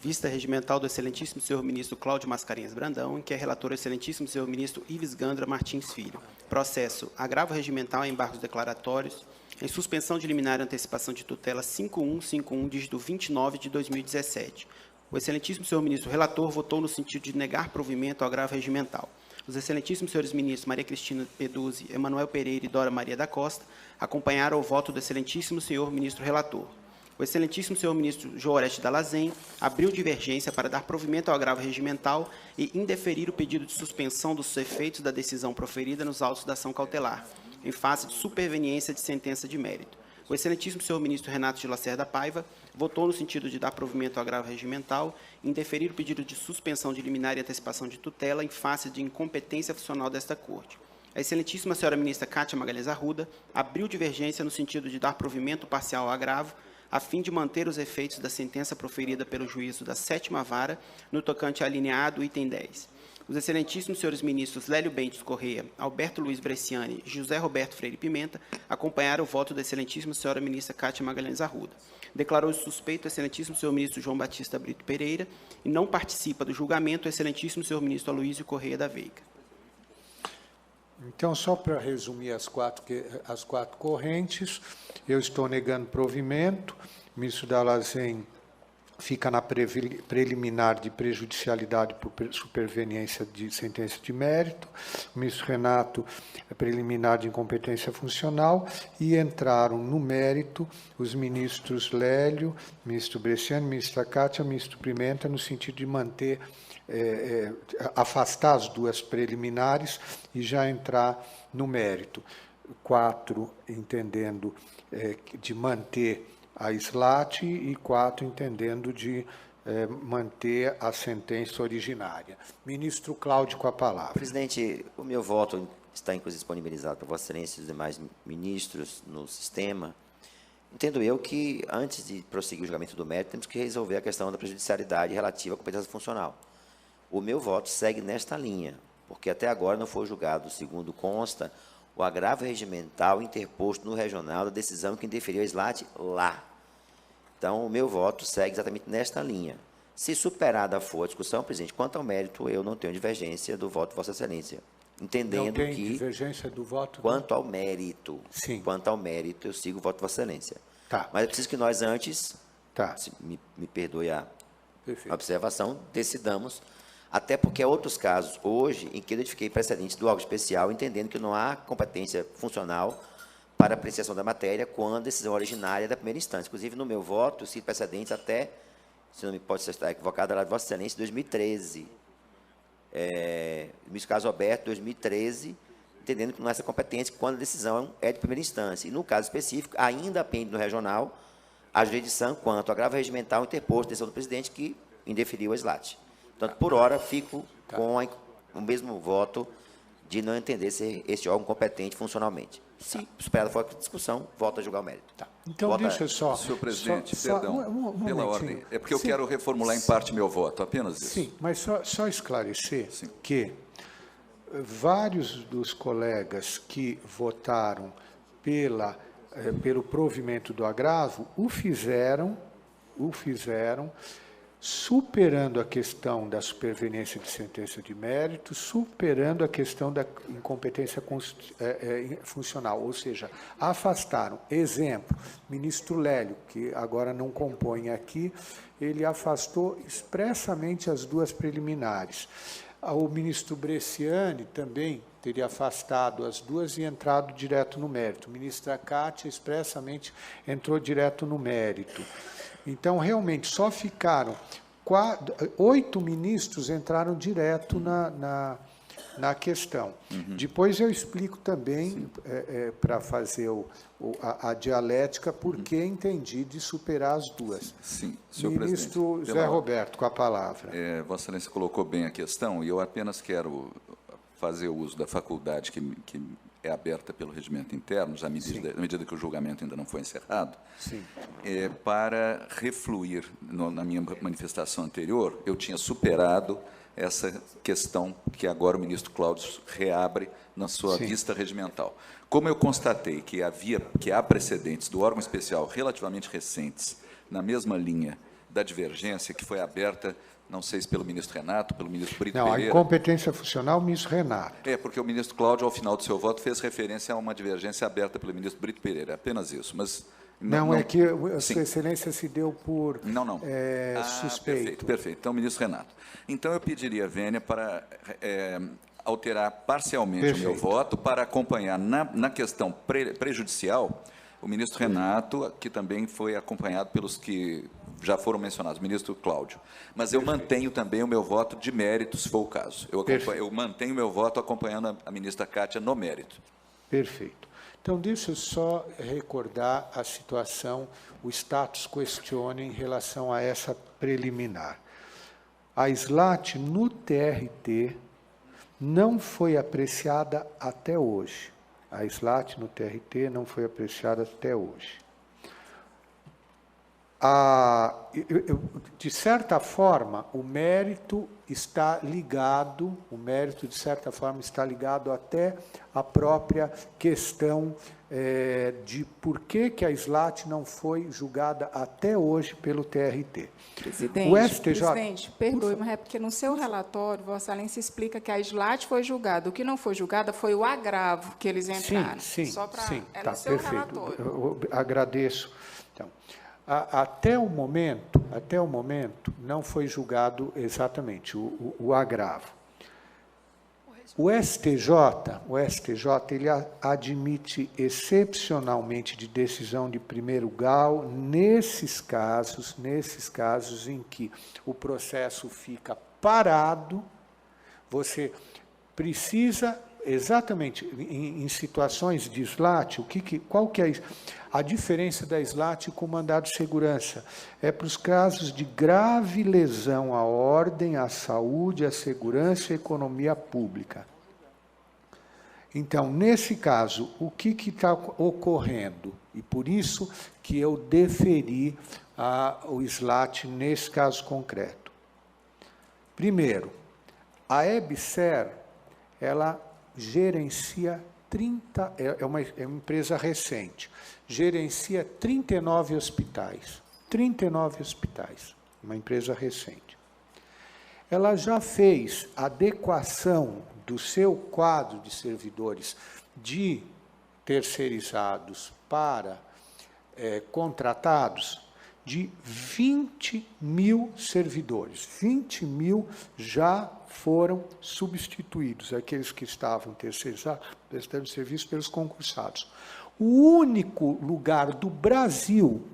Vista regimental do excelentíssimo senhor ministro Cláudio Mascarenhas Brandão, em que é relator o excelentíssimo senhor ministro Ives Gandra Martins Filho. Processo: agravo regimental em embargos declaratórios, em suspensão de liminar e antecipação de tutela 5151, dígito 29 de 2017. O excelentíssimo senhor ministro relator votou no sentido de negar provimento ao agravo regimental. Os excelentíssimos senhores ministros Maria Cristina Peduzzi, Emanuel Pereira e Dora Maria da Costa acompanharam o voto do excelentíssimo senhor ministro relator. O excelentíssimo senhor ministro Jooreste Dallazen abriu divergência para dar provimento ao agravo regimental e indeferir o pedido de suspensão dos efeitos da decisão proferida nos autos da ação cautelar, em face de superveniência de sentença de mérito. O excelentíssimo senhor ministro Renato de Lacerda Paiva votou no sentido de dar provimento ao agravo regimental e indeferir o pedido de suspensão de liminar e antecipação de tutela em face de incompetência funcional desta Corte. A excelentíssima senhora ministra Cátia Magalhães Arruda abriu divergência no sentido de dar provimento parcial ao agravo, a fim de manter os efeitos da sentença proferida pelo juízo da 7ª Vara, no tocante a alineado item 10. Os excelentíssimos senhores ministros Lélio Bentes Correia, Alberto Luiz Bresciani e José Roberto Freire Pimenta acompanharam o voto da excelentíssima senhora ministra Cátia Magalhães Arruda. Declarou-se suspeito o excelentíssimo senhor ministro João Batista Brito Pereira e não participa do julgamento o excelentíssimo senhor ministro Aloísio Correia da Veiga. Então, só para resumir as quatro correntes, eu estou negando provimento, o ministro Dallazen fica na preliminar de prejudicialidade por superveniência de sentença de mérito, o ministro Renato, preliminar de incompetência funcional, e entraram no mérito os ministros Lélio, ministro Bresciani, ministra Cátia, ministro Pimenta, no sentido de manter, afastar as duas preliminares e já entrar no mérito. 4, entendendo de manter a SLAT, e 4, entendendo de manter a sentença originária. Ministro Cláudio, com a palavra. Presidente, o meu voto está, inclusive, disponibilizado para Vossa Excelência e os demais ministros no sistema. Entendo eu que, antes de prosseguir o julgamento do mérito, temos que resolver a questão da prejudicialidade relativa à competência funcional. O meu voto segue nesta linha, porque até agora não foi julgado, segundo consta, o agravo regimental interposto no regional da decisão que indeferiu a SLAT lá. Então, o meu voto segue exatamente nesta linha. Se superada for a discussão, presidente, quanto ao mérito, eu não tenho divergência do voto de Vossa Excelência. Entendendo não tem que... divergência do voto? Quanto ao mérito. Sim. Quanto ao mérito, eu sigo o voto de Vossa Excelência. Tá. Mas é preciso que nós antes, tá. me perdoe a Perfeito. observação, decidamos, até porque há outros casos, hoje, em que eu identifiquei precedentes do órgão especial, entendendo que não há competência funcional para apreciação da matéria quando a decisão originária é da primeira instância. Inclusive, no meu voto, eu cito precedentes até, se não me pode estar equivocado, lá de Vossa Excelência, 2013. No caso Alberto, 2013, entendendo que não há essa competência quando a decisão é de primeira instância. E, no caso específico, ainda pende no regional a jurisdição quanto ao agravo regimental interposto decisão do presidente que indeferiu a SLAT. Portanto, por hora, fico com o mesmo voto de não entender ser este órgão competente funcionalmente. Se superada for a discussão, volta a julgar o mérito. Tá. Então, deixa eu só... Senhor presidente, perdão, um pela ordem. É porque eu Sim. quero reformular em parte meu voto, apenas isso. Sim, mas só esclarecer Sim. que vários dos colegas que votaram pelo provimento do agravo o fizeram superando a questão da superveniência de sentença de mérito, superando a questão da incompetência funcional, ou seja, afastaram. Exemplo, ministro Lélio, que agora não compõe aqui, ele afastou expressamente as duas preliminares. O ministro Bresciani também teria afastado as duas e entrado direto no mérito. A ministra Cátia expressamente entrou direto no mérito. Então, realmente, só ficaram 8 ministros entraram direto na questão. Uhum. Depois eu explico também, para fazer a dialética, por que entendi de superar as duas. Sim, senhor Ministro presidente. José Roberto, com a palavra. Vossa Excelência colocou bem a questão, e eu apenas quero fazer uso da faculdade que é aberta pelo regimento interno, já à medida que o julgamento ainda não foi encerrado, para refluir na minha manifestação anterior. Eu tinha superado essa questão que agora o ministro Cláudio reabre na sua vista regimental. Como eu constatei que há precedentes do órgão especial relativamente recentes, na mesma linha da divergência que foi aberta, não sei se pelo ministro Renato, pelo ministro Brito Não, Pereira. a incompetência funcional, ministro Renato. Porque o ministro Cláudio, ao final do seu voto, fez referência a uma divergência aberta pelo ministro Brito Pereira, apenas isso. Mas Não, é que sim. Sua Excelência se deu por suspeito. Perfeito. Então, ministro Renato. Então, eu pediria, Vênia, para alterar parcialmente o meu voto para acompanhar na questão prejudicial o ministro Renato, que também foi acompanhado pelos que já foram mencionados, o ministro Cláudio. Mas eu mantenho também o meu voto de mérito, se for o caso. Eu mantenho o meu voto acompanhando a ministra Cátia no mérito. Perfeito. Então, deixa eu só recordar a situação, o status questione em relação a essa preliminar. A SLAT no TRT não foi apreciada até hoje. A SLAT no TRT não foi apreciada até hoje. De certa forma, o mérito está ligado, de certa forma, está ligado até à própria questão de por que a SLAT não foi julgada até hoje pelo TRT. Presidente, perdoe, mas é porque no seu relatório, Vossa Excelência explica que a SLAT foi julgada. O que não foi julgada foi o agravo que eles entraram. Sim, era o seu relatório. Eu agradeço. Então, até o momento, não foi julgado exatamente o agravo. O STJ ele admite excepcionalmente de decisão de primeiro grau nesses casos em que o processo fica parado, você precisa exatamente em situações de SLAT, qual que é a diferença da SLAT com o mandado de segurança? É para os casos de grave lesão à ordem, à saúde, à segurança e à economia pública. Então, nesse caso, o que está ocorrendo? E por isso que eu deferi o SLAT nesse caso concreto. Primeiro, a EBSER, ela gerencia é uma empresa recente, gerencia 39 hospitais, uma empresa recente. Ela já fez adequação do seu quadro de servidores de terceirizados para contratados de 20 mil servidores. 20 mil já foram substituídos, aqueles que estavam terceirizados, prestando serviço pelos concursados. O único lugar do Brasil,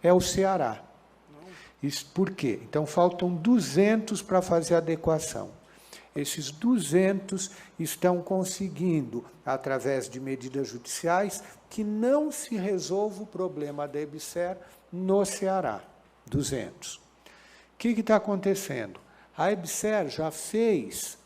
é o Ceará. Isso por quê? Então, faltam 200 para fazer a adequação. Esses 200 estão conseguindo, através de medidas judiciais, que não se resolva o problema da EBSER no Ceará. 200. O que está acontecendo? A EBSER já fez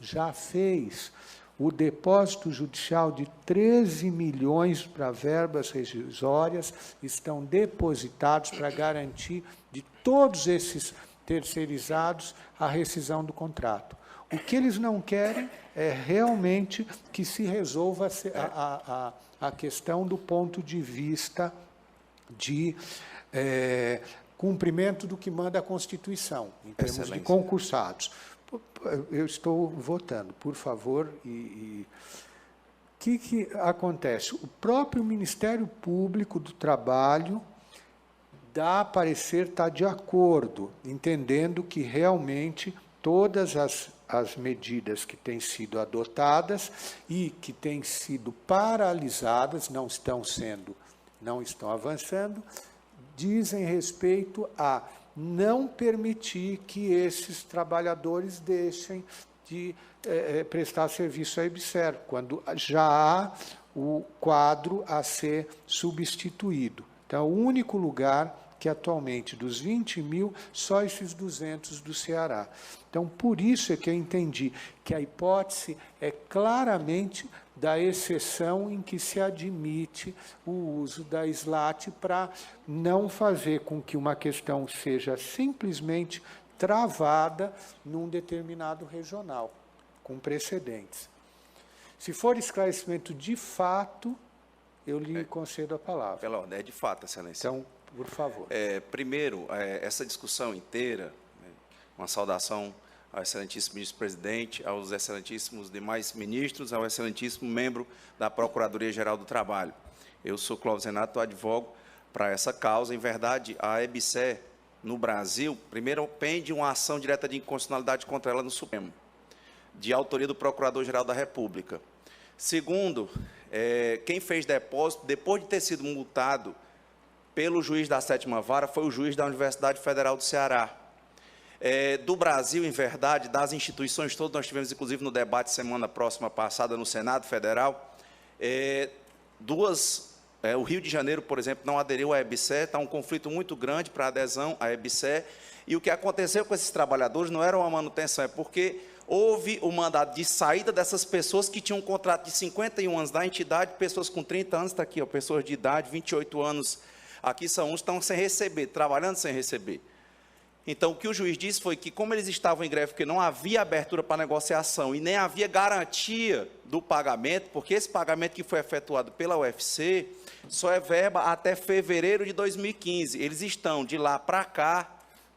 o depósito judicial de 13 milhões para verbas rescisórias, estão depositados para garantir de todos esses terceirizados a rescisão do contrato. O que eles não querem é realmente que se resolva a questão do ponto de vista de cumprimento do que manda a Constituição, em termos de concursados. Eu estou votando, por favor. O que acontece? O próprio Ministério Público do Trabalho dá a parecer estar de acordo, entendendo que realmente todas as medidas que têm sido adotadas e que têm sido paralisadas, não estão avançando, dizem respeito a não permitir que esses trabalhadores deixem de prestar serviço à EBSER, quando já há o quadro a ser substituído. Então, o único lugar que atualmente, dos 20 mil, só esses 200 do Ceará. Então, por isso é que eu entendi que a hipótese é claramente da exceção em que se admite o uso da SLAT para não fazer com que uma questão seja simplesmente travada num determinado regional, com precedentes. Se for esclarecimento de fato, eu lhe concedo a palavra. Pela ordem, é de fato, Excelência. Então, Por favor. Primeiro, essa discussão inteira, né, uma saudação ao excelentíssimo ministro-presidente, aos excelentíssimos demais ministros, ao excelentíssimo membro da Procuradoria-Geral do Trabalho. Eu sou Clóvis Renato, advogo para essa causa. Em verdade, a EBSER, no Brasil, primeiro pende uma ação direta de inconstitucionalidade contra ela no Supremo, de autoria do Procurador-Geral da República. Segundo, quem fez depósito, depois de ter sido multado pelo juiz da 7ª Vara, foi o juiz da Universidade Federal do Ceará. Do Brasil, em verdade, das instituições todas, nós tivemos, inclusive, no debate semana próxima passada no Senado Federal, o Rio de Janeiro, por exemplo, não aderiu à EBSER, está um conflito muito grande para a adesão à EBSER, e o que aconteceu com esses trabalhadores não era uma manutenção, é porque houve o mandato de saída dessas pessoas que tinham um contrato de 51 anos da entidade, pessoas com 30 anos, está aqui, ó, pessoas de idade, 28 anos, aqui são uns que estão sem receber, trabalhando sem receber. Então, o que o juiz disse foi que, como eles estavam em greve, porque não havia abertura para negociação e nem havia garantia do pagamento, porque esse pagamento que foi efetuado pela UFC só é verba até fevereiro de 2015. Eles estão, de lá para cá,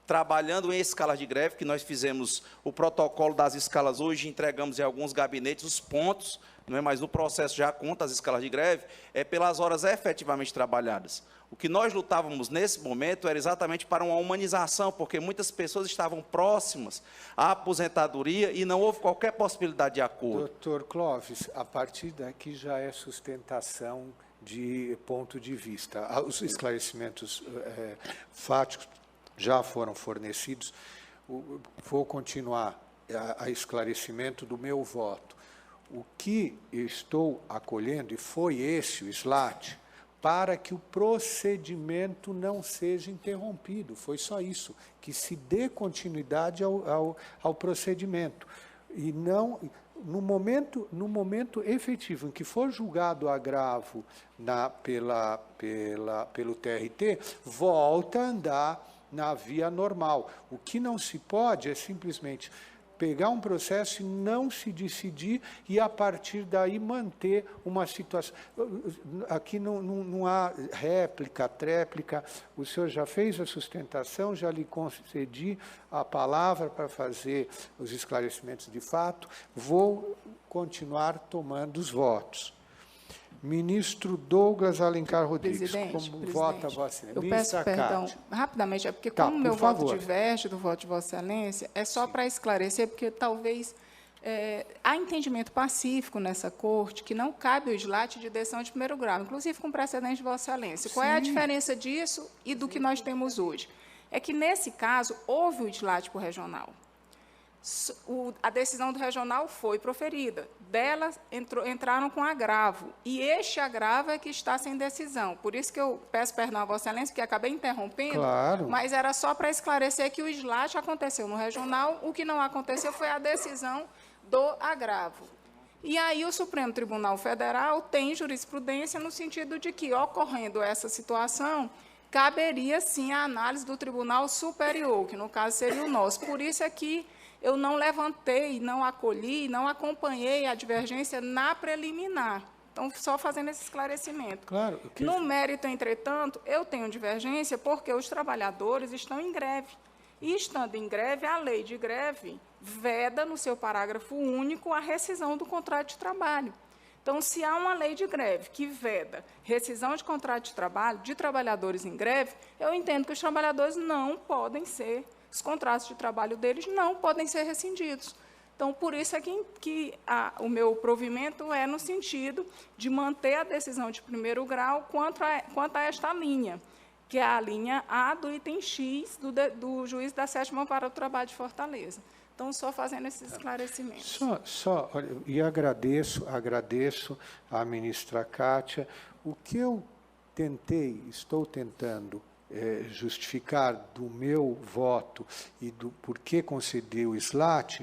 trabalhando em escalas de greve, que nós fizemos o protocolo das escalas hoje, entregamos em alguns gabinetes os pontos, não é, mas no processo já conta as escalas de greve, pelas horas efetivamente trabalhadas. O que nós lutávamos nesse momento era exatamente para uma humanização, porque muitas pessoas estavam próximas à aposentadoria e não houve qualquer possibilidade de acordo. Doutor Clóvis, a partir daqui já é sustentação de ponto de vista. Os esclarecimentos fáticos já foram fornecidos. Vou continuar a esclarecimento do meu voto. O que estou acolhendo, e foi esse o SLAT, para que o procedimento não seja interrompido. Foi só isso, que se dê continuidade ao procedimento. E não, no momento efetivo em que for julgado o agravo pelo TRT, volta a andar na via normal. O que não se pode é simplesmente pegar um processo e não se decidir e, a partir daí, manter uma situação. Aqui não há réplica, tréplica. O senhor já fez a sustentação, já lhe concedi a palavra para fazer os esclarecimentos de fato. Vou continuar tomando os votos. Ministro Douglas Alencar Rodrigues, como vota Vossa Excelência? Eu peço perdão, rapidamente, é porque como o meu voto diverge do voto de Vossa Excelência, é só para esclarecer, porque talvez há entendimento pacífico nessa corte que não cabe o SLAT de decisão de primeiro grau, inclusive com precedente de Vossa Excelência. Qual é a diferença disso e do que nós temos hoje? É que, nesse caso, houve o SLAT por regional. A decisão do regional foi proferida. Dela entraram com agravo. E este agravo é que está sem decisão. Por isso que eu peço perdão a Vossa Excelência, porque acabei interrompendo, claro, mas era só para esclarecer que o SLAT aconteceu no regional, o que não aconteceu foi a decisão do agravo. E aí o Supremo Tribunal Federal tem jurisprudência no sentido de que, ocorrendo essa situação, caberia, sim, a análise do Tribunal Superior, que, no caso, seria o nosso. Por isso é que eu não levantei, não acolhi, não acompanhei a divergência na preliminar. Então, só fazendo esse esclarecimento. Claro. No mérito, entretanto, eu tenho divergência porque os trabalhadores estão em greve. E, estando em greve, a lei de greve veda, no seu parágrafo único, a rescisão do contrato de trabalho. Então, se há uma lei de greve que veda rescisão de contrato de trabalho de trabalhadores em greve, eu entendo que os trabalhadores não podem ser, os contratos de trabalho deles não podem ser rescindidos. Então, por isso é que o meu provimento é no sentido de manter a decisão de primeiro grau quanto a esta linha, que é a linha A do item X do juiz da 7ª Vara do Trabalho de Fortaleza. Então, só fazendo esses esclarecimentos. Olha, e agradeço à ministra Kátia. O que eu estou tentando justificar do meu voto e do porquê concedeu o SLAT,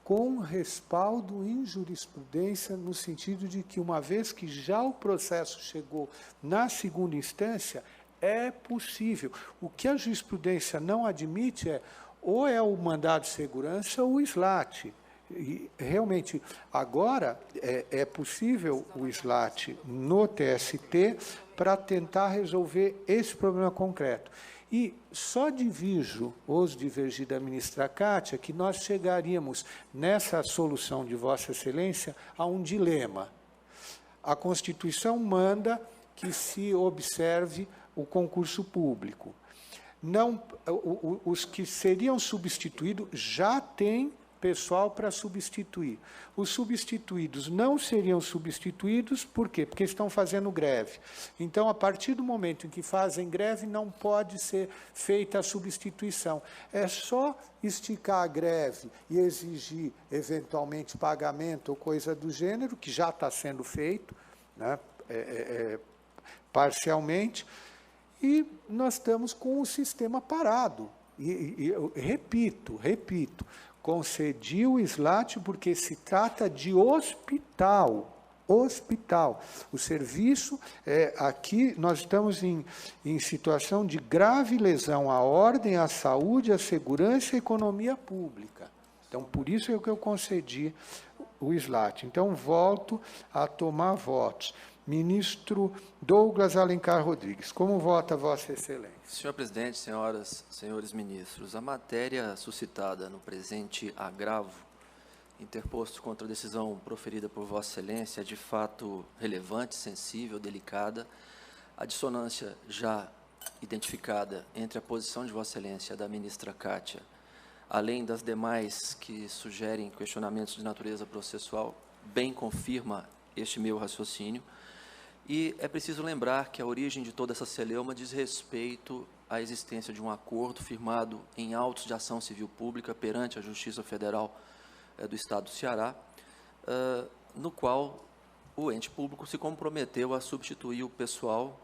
com respaldo em jurisprudência, no sentido de que, uma vez que já o processo chegou na segunda instância, é possível. O que a jurisprudência não admite ou é o mandado de segurança ou o SLAT. E, realmente, agora é possível o SLAT no TST para tentar resolver esse problema concreto. E só divijo os divergir da ministra Kátia que nós chegaríamos, nessa solução de Vossa Excelência, a um dilema. A Constituição manda que se observe o concurso público. Não, os que seriam substituídos já têm pessoal para substituir. Os substituídos não seriam substituídos, por quê? Porque estão fazendo greve. Então, a partir do momento em que fazem greve, não pode ser feita a substituição. É só esticar a greve e exigir, eventualmente, pagamento ou coisa do gênero, que já está sendo feito, né, parcialmente, e nós estamos com o sistema parado. E eu repito, concedi o SLAT porque se trata de hospital. O serviço, aqui nós estamos em situação de grave lesão à ordem, à saúde, à segurança e à economia pública. Então, por isso é que eu concedi o SLAT. Então, volto a tomar votos. Ministro Douglas Alencar Rodrigues, como vota Vossa Excelência? Senhor presidente, senhoras, senhores ministros, a matéria suscitada no presente agravo interposto contra a decisão proferida por Vossa Excelência é de fato relevante, sensível, delicada. A dissonância já identificada entre a posição de Vossa Excelência e a da ministra Kátia, além das demais que sugerem questionamentos de natureza processual, bem confirma este meu raciocínio. E é preciso lembrar que a origem de toda essa celeuma diz respeito à existência de um acordo firmado em autos de ação civil pública perante a Justiça Federal do Estado do Ceará, no qual o ente público se comprometeu a substituir o pessoal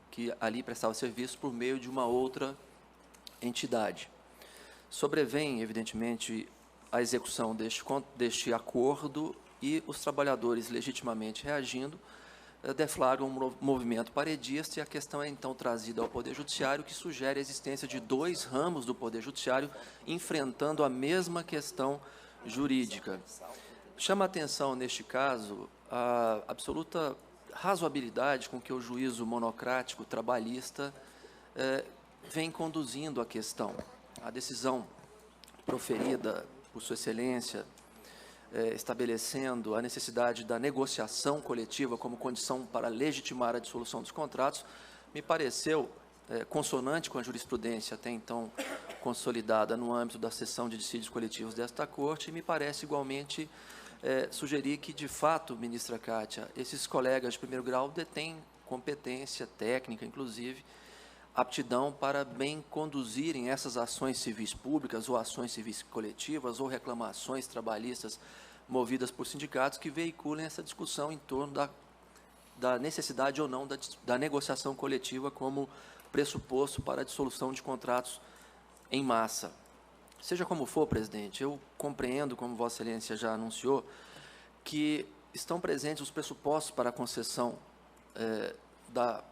que ali prestava serviço por meio de uma outra entidade. Sobrevém, evidentemente, a execução deste acordo e os trabalhadores legitimamente reagindo deflagram um movimento paredista e a questão é então trazida ao Poder Judiciário, que sugere a existência de dois ramos do Poder Judiciário enfrentando a mesma questão jurídica. Chama a atenção, neste caso, a absoluta razoabilidade com que o juízo monocrático trabalhista vem conduzindo a questão. A decisão proferida por Sua Excelência, estabelecendo a necessidade da negociação coletiva como condição para legitimar a dissolução dos contratos, me pareceu consonante com a jurisprudência até então consolidada no âmbito da seção de dissídios coletivos desta Corte, e me parece igualmente sugerir que, de fato, ministra Kátia, esses colegas de primeiro grau detêm competência técnica, inclusive, aptidão para bem conduzirem essas ações civis públicas ou ações civis coletivas ou reclamações trabalhistas movidas por sindicatos que veiculem essa discussão em torno da necessidade ou não da negociação coletiva como pressuposto para a dissolução de contratos em massa. Seja como for, presidente, eu compreendo, como Vossa Excelência já anunciou, que estão presentes os pressupostos para a concessão da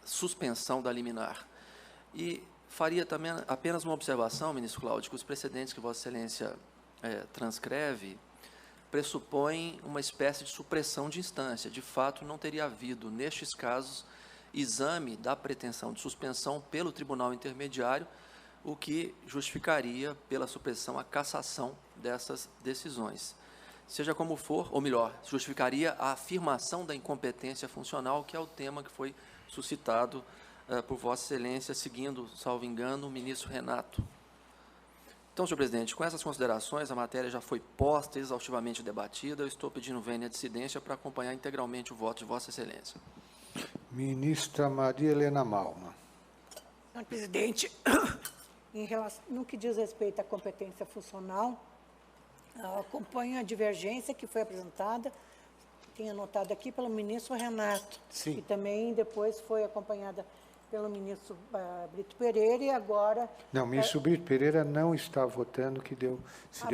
suspensão da liminar. E faria também apenas uma observação, ministro Cláudio, que os precedentes que Vossa Excelência transcreve pressupõem uma espécie de supressão de instância. De fato, não teria havido, nestes casos, exame da pretensão de suspensão pelo Tribunal Intermediário, o que justificaria, pela supressão, a cassação dessas decisões. Seja como for, ou melhor, justificaria a afirmação da incompetência funcional, que é o tema que foi suscitado por Vossa Excelência, seguindo, salvo engano, o ministro Renato. Então, senhor presidente, com essas considerações, a matéria já foi posta, exaustivamente debatida. Eu estou pedindo vênia de dissidência para acompanhar integralmente o voto de Vossa Excelência. Ministra Maria Helena Malman. Senhor presidente, no que diz respeito à competência funcional, acompanho a divergência que foi apresentada, tenho anotado aqui pelo ministro Renato, Sim. que também depois foi acompanhada pelo ministro Brito Pereira e agora... Não, o ministro Brito Pereira não está votando, que deu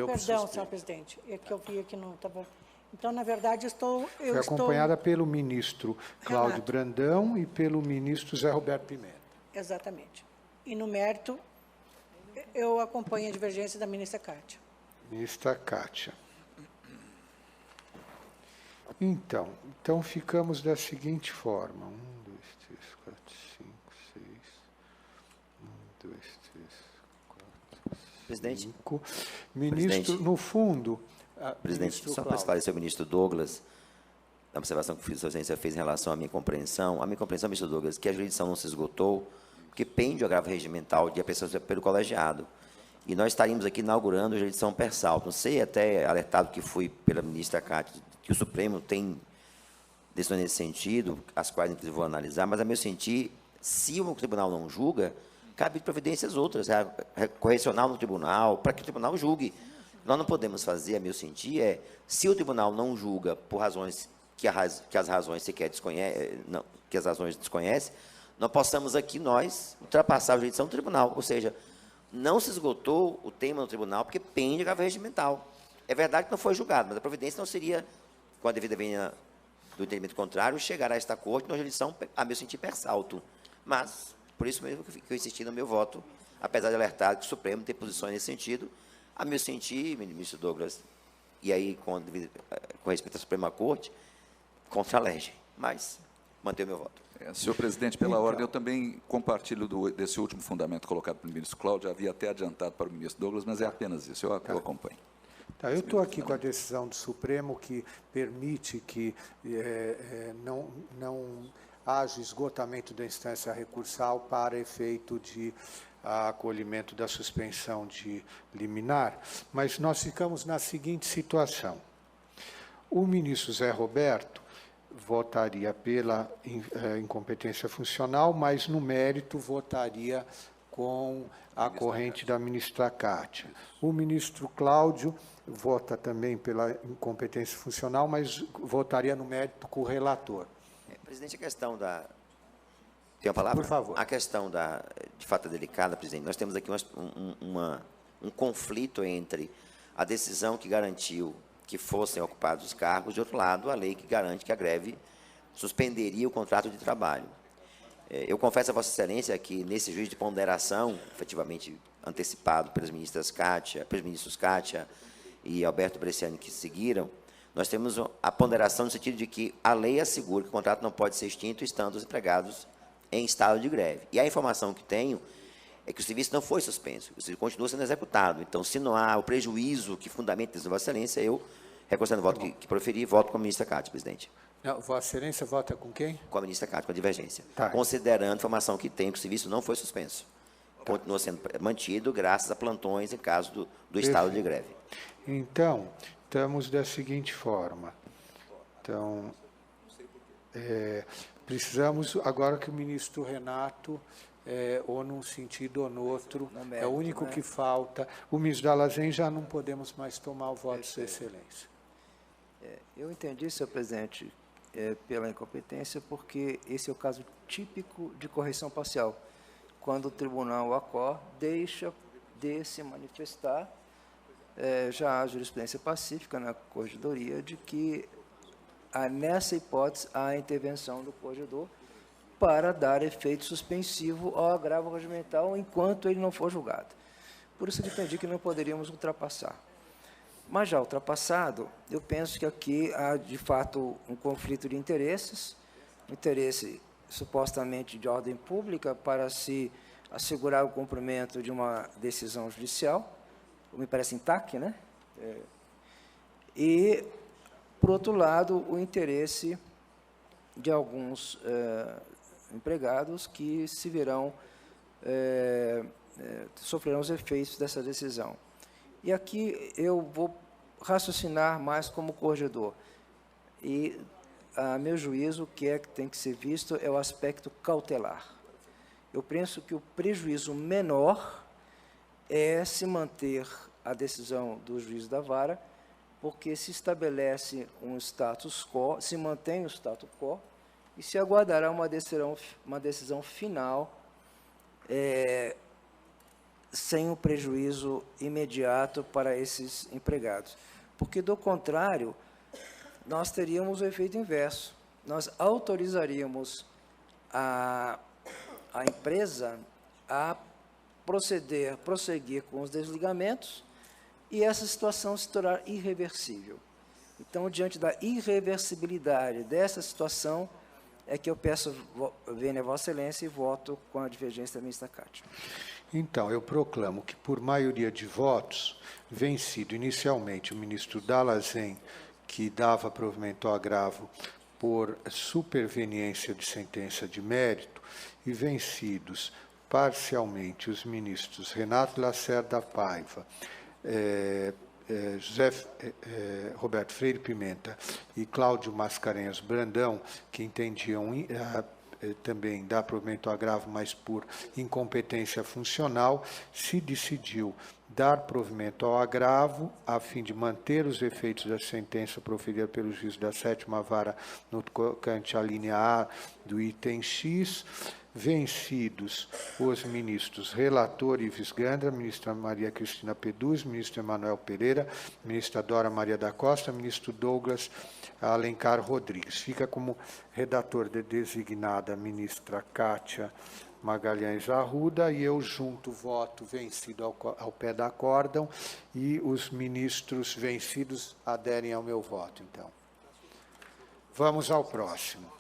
perdão, senhor presidente, é que eu vi que não estava... Então, na verdade, Foi acompanhada pelo ministro Cláudio Renato. Brandão e pelo ministro Zé Roberto Pimenta. Exatamente. E no mérito, eu acompanho a divergência da ministra Kátia. Ministra Kátia. Então ficamos da seguinte forma. 1, 2, 3, 4, 5, 6. 1, 2, 3, 4, Presidente. 5. Ministro, Presidente. no fundo... Presidente, só para esclarecer o ministro Douglas, a observação que o Sua Excelência fez em relação à minha compreensão, ministro Douglas, que a jurisdição não se esgotou, porque pende o agravo regimental de apreciação pelo colegiado. E nós estaríamos aqui inaugurando a jurisdição per salto. Não sei, até alertado que fui pela ministra Cátia, que o Supremo tem decisões nesse sentido, as quais, inclusive, vou analisar, mas, a meu sentir, se o tribunal não julga, cabe providências outras, correcional no tribunal, para que o tribunal julgue. Nós não podemos fazer, a meu sentir, se o tribunal não julga por razões que as razões sequer desconhecem, que as razões desconhecem, nós possamos aqui, nós, ultrapassar a jurisdição do tribunal. Ou seja, não se esgotou o tema no tribunal, porque pende agravo regimental. É verdade que não foi julgado, mas a providência não seria, com a devida vênia do entendimento contrário, chegar a esta corte na jurisdição, a meu sentir, per salto. Mas, por isso mesmo que eu insisti no meu voto, apesar de alertar que o Supremo tem posições nesse sentido, a meu sentir, ministro Douglas, e aí com respeito à Suprema Corte, contra a lei, mas manter o meu voto. Senhor presidente, pela ordem, eu também compartilho desse último fundamento colocado pelo ministro Cláudio, havia até adiantado para o ministro Douglas, mas é apenas isso, eu acompanho. Tá, eu estou aqui com a decisão do Supremo que permite que não haja esgotamento da instância recursal para efeito de acolhimento da suspensão de liminar, mas nós ficamos na seguinte situação. O ministro Zé Roberto votaria pela incompetência funcional, mas, no mérito, votaria com a corrente da ministra Cátia. O ministro Cláudio vota também pela incompetência funcional, mas votaria no mérito com o relator. Presidente, a questão da... Tem uma palavra? Por favor. A questão de fato é delicada, presidente. Nós temos aqui um conflito entre a decisão que garantiu que fossem ocupados os cargos, de outro lado, a lei que garante que a greve suspenderia o contrato de trabalho. Eu confesso a Vossa Excelência que, nesse juízo de ponderação, efetivamente antecipado pelos ministros Cátia e Alberto Bresciani, que seguiram, nós temos a ponderação no sentido de que a lei assegura que o contrato não pode ser extinto estando os empregados em estado de greve. E a informação que tenho é que o serviço não foi suspenso, o serviço continua sendo executado. Então, se não há o prejuízo que fundamenta isso, Vossa Excelência, eu, reconhecendo o voto que proferi, voto com a ministra Cátia, presidente. Não, Vossa Excelência vota com quem? Com a ministra Cátia, com a divergência. Tá. Considerando a informação que tenho que o serviço não foi suspenso. Continua sendo mantido graças a plantões em caso do estado de greve. Então, estamos da seguinte forma. Então, precisamos, agora que o ministro Renato, ou num sentido ou no outro, é o único que falta. O ministro Dall'Agem já não podemos mais tomar o voto de Sua Excelência. Eu entendi, senhor presidente, pela incompetência, porque esse é o caso típico de correção parcial, quando o tribunal ACOR deixa de se manifestar. Já há jurisprudência pacífica na corregedoria de que, nessa hipótese, há a intervenção do corregedor para dar efeito suspensivo ao agravo regimental enquanto ele não for julgado. Por isso eu entendi que não poderíamos ultrapassar. Mas, já ultrapassado, eu penso que aqui há, de fato, um conflito de interesses, um interesse supostamente de ordem pública para se assegurar o cumprimento de uma decisão judicial, me parece TAC, né? E, por outro lado, o interesse de alguns empregados que se verão, sofrerão os efeitos dessa decisão. E aqui eu vou raciocinar mais como corregedor. E, a meu juízo, o que é que tem que ser visto é o aspecto cautelar. Eu penso que o prejuízo menor é se manter a decisão do juiz da vara, porque se estabelece um status quo, se mantém o status quo, e se aguardará uma decisão final sem um prejuízo imediato para esses empregados. Porque, do contrário, nós teríamos o efeito inverso. Nós autorizaríamos a empresa a prosseguir com os desligamentos e essa situação se tornar irreversível. Então, diante da irreversibilidade dessa situação, é que eu peço vênia a Vossa Excelência e voto com a divergência da ministra Cátia. Então, eu proclamo que, por maioria de votos, vencido inicialmente o ministro Dallazen, que dava provimento ao agravo por superveniência de sentença de mérito, e vencidos parcialmente os ministros Renato Lacerda Paiva, Roberto Freire Pimenta e Cláudio Mascarenhas Brandão, que entendiam também dar provimento ao agravo, mas por incompetência funcional, se decidiu dar provimento ao agravo, a fim de manter os efeitos da sentença proferida pelo juiz da 7ª Vara no tocante à linha A do item X, vencidos os ministros relator Ives Gandra, ministra Maria Cristina Peduz, ministro Emanuel Pereira, ministra Dora Maria da Costa, ministro Douglas Alencar Rodrigues. Fica como redator designada a ministra Cátia Magalhães Arruda, e eu junto voto vencido ao pé da acórdão, e os ministros vencidos aderem ao meu voto. Então, vamos ao próximo.